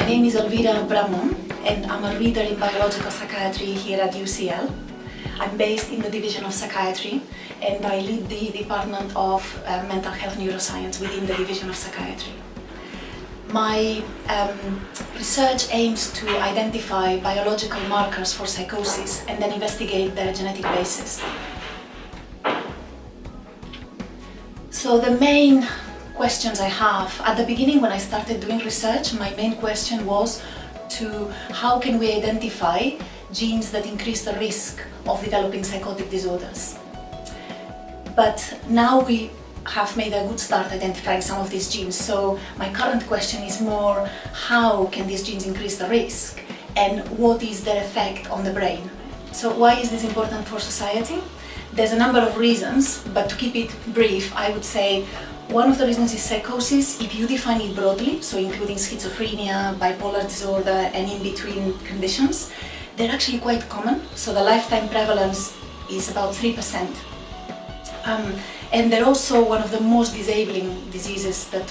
name is Elvira Bramon and I'm a reader in biological psychiatry here at UCL. I'm based in the Division of Psychiatry and I lead the Department of Mental Health Neuroscience within the Division of Psychiatry. My research aims to identify biological markers for psychosis and then investigate their genetic basis. So the main questions I have, at the beginning when I started doing research, my main question was to how can we identify genes that increase the risk of developing psychotic disorders. But now we have made a good start identifying some of these genes, so my current question is more how can these genes increase the risk and what is their effect on the brain. So why is this important for society? There's a number of reasons, but to keep it brief, I would say one of the reasons is psychosis, if you define it broadly, so including schizophrenia, bipolar disorder and in-between conditions, they're actually quite common, so the lifetime prevalence is about 3%. And they're also one of the most disabling diseases that,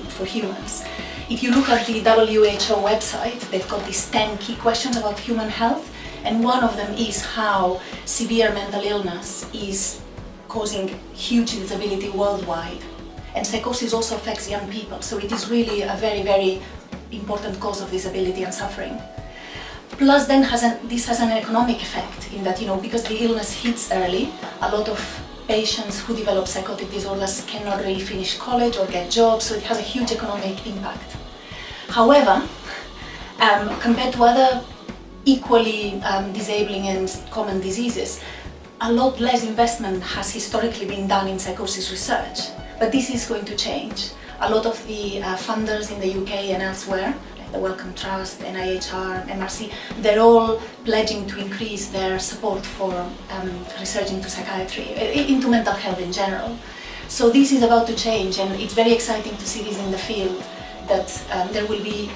for humans. If you look at the WHO website, they've got these 10 key questions about human health, and one of them is how severe mental illness is causing huge disability worldwide. And psychosis also affects young people, so it is really a very, very important cause of disability and suffering. Plus then this has an economic effect in that, because the illness hits early, a lot of patients who develop psychotic disorders cannot really finish college or get jobs, so it has a huge economic impact. However, compared to other equally disabling and common diseases, a lot less investment has historically been done in psychosis research, but this is going to change. A lot of the funders in the UK and elsewhere, like the Wellcome Trust, NIHR, MRC, they're all pledging to increase their support for research into psychiatry, into mental health in general. So this is about to change, and it's very exciting to see this in the field, that there will be,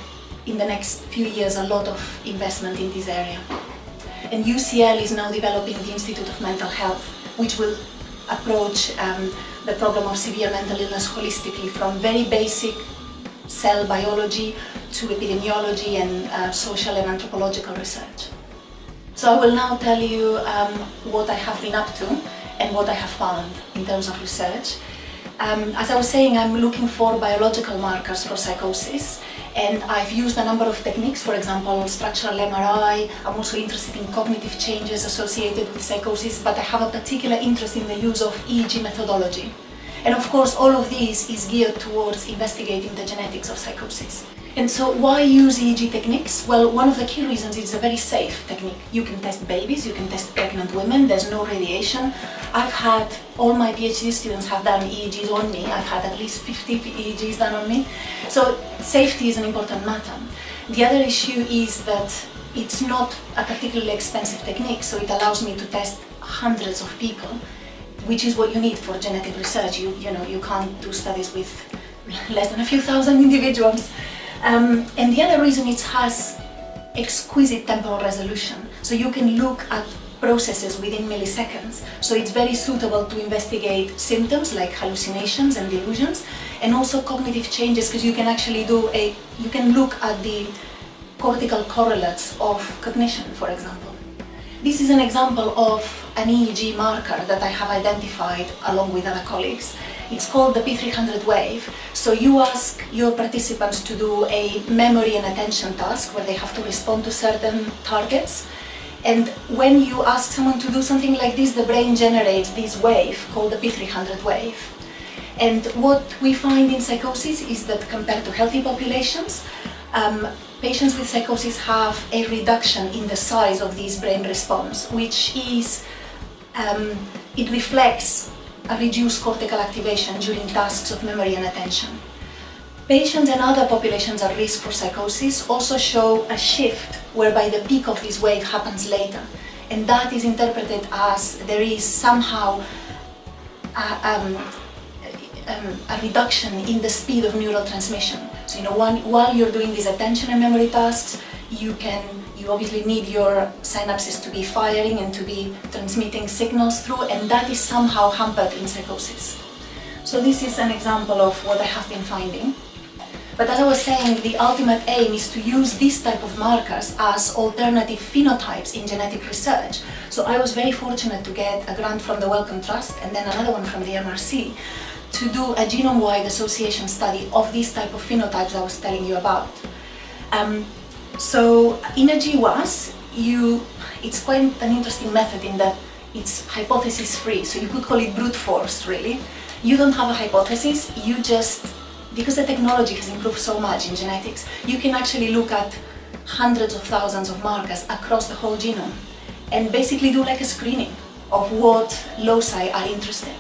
in the next few years, a lot of investment in this area. And UCL is now developing the Institute of Mental Health, which will approach the problem of severe mental illness holistically, from very basic cell biology to epidemiology and social and anthropological research. So I will now tell you what I have been up to and what I have found in terms of research. As I was saying, I'm looking for biological markers for psychosis, and I've used a number of techniques, for example, structural MRI. I'm also interested in cognitive changes associated with psychosis, but I have a particular interest in the use of EEG methodology. And of course, all of this is geared towards investigating the genetics of psychosis. And so why use EEG techniques? Well, one of the key reasons is it's a very safe technique. You can test babies, you can test pregnant women, there's no radiation. I've had, all my PhD students have done EEGs on me. I've had at least 50 EEGs done on me. So safety is an important matter. The other issue is that it's not a particularly expensive technique, so it allows me to test hundreds of people, which is what you need for genetic research. You can't do studies with less than a few thousand individuals. And the other reason it has exquisite temporal resolution. So you can look at processes within milliseconds. So it's very suitable to investigate symptoms like hallucinations and delusions, and also cognitive changes, because you can actually you can look at the cortical correlates of cognition, for example. This is an example of an EEG marker that I have identified along with other colleagues. It's called the P300 wave. So you ask your participants to do a memory and attention task where they have to respond to certain targets. And when you ask someone to do something like this, the brain generates this wave called the P300 wave. And what we find in psychosis is that compared to healthy populations, patients with psychosis have a reduction in the size of this brain response, which is, it reflects a reduced cortical activation during tasks of memory and attention. Patients and other populations at risk for psychosis also show a shift whereby the peak of this wave happens later, and that is interpreted as there is somehow a reduction in the speed of neural transmission. So while you're doing these attention and memory tasks, you obviously need your synapses to be firing and to be transmitting signals through, and that is somehow hampered in psychosis. So this is an example of what I have been finding. But as I was saying, the ultimate aim is to use this type of markers as alternative phenotypes in genetic research. So I was very fortunate to get a grant from the Wellcome Trust and then another one from the MRC to do a genome-wide association study of these type of phenotypes I was telling you about. So in a GWAS, it's quite an interesting method in that it's hypothesis-free, so you could call it brute force, really. You don't have a hypothesis, you just, because the technology has improved so much in genetics, you can actually look at hundreds of thousands of markers across the whole genome and basically do like a screening of what loci are interesting.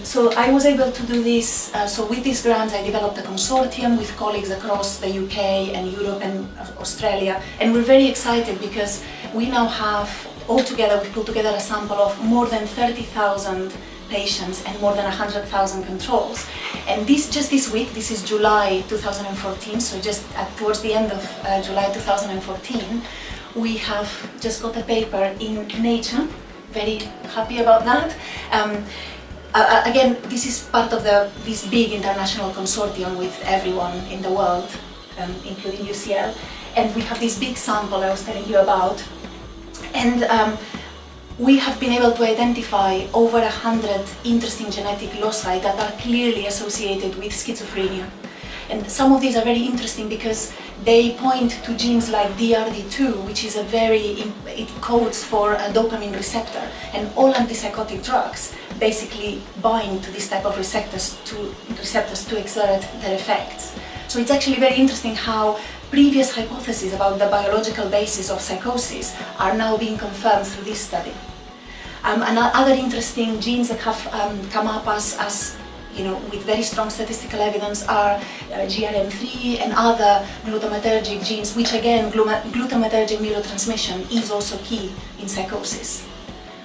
So I was able to do this, so with these grants I developed a consortium with colleagues across the UK and Europe and Australia, and we're very excited because we now have, altogether we've put together a sample of more than 30,000 patients and more than 100,000 controls. And just this week, this is July 2014, so just towards the end of July 2014, we have just got a paper in Nature, very happy about that. Again, this is part of this big international consortium with everyone in the world, including UCL, and we have this big sample I was telling you about, and we have been able to identify over 100 interesting genetic loci that are clearly associated with schizophrenia. And some of these are very interesting because they point to genes like DRD2, which is it codes for a dopamine receptor, and all antipsychotic drugs basically bind to this type of receptors to exert their effects. So it's actually very interesting how previous hypotheses about the biological basis of psychosis are now being confirmed through this study. And other interesting genes that have come up as with very strong statistical evidence are GRM3 and other glutamatergic genes, which again, glutamatergic neurotransmission is also key in psychosis.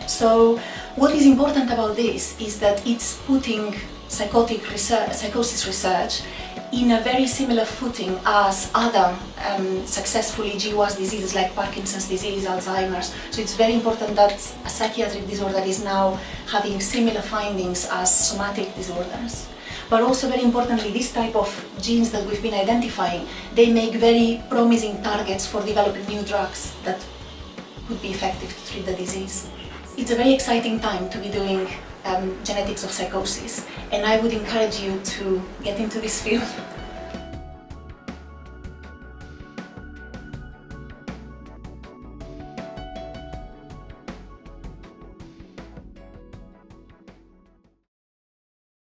So what is important about this is that it's putting psychosis research in a very similar footing as other successfully GWAS diseases like Parkinson's disease, Alzheimer's. So it's very important that a psychiatric disorder is now having similar findings as somatic disorders. But also very importantly, this type of genes that we've been identifying, they make very promising targets for developing new drugs that could be effective to treat the disease. It's a very exciting time to be doing genetics of psychosis, and I would encourage you to get into this field.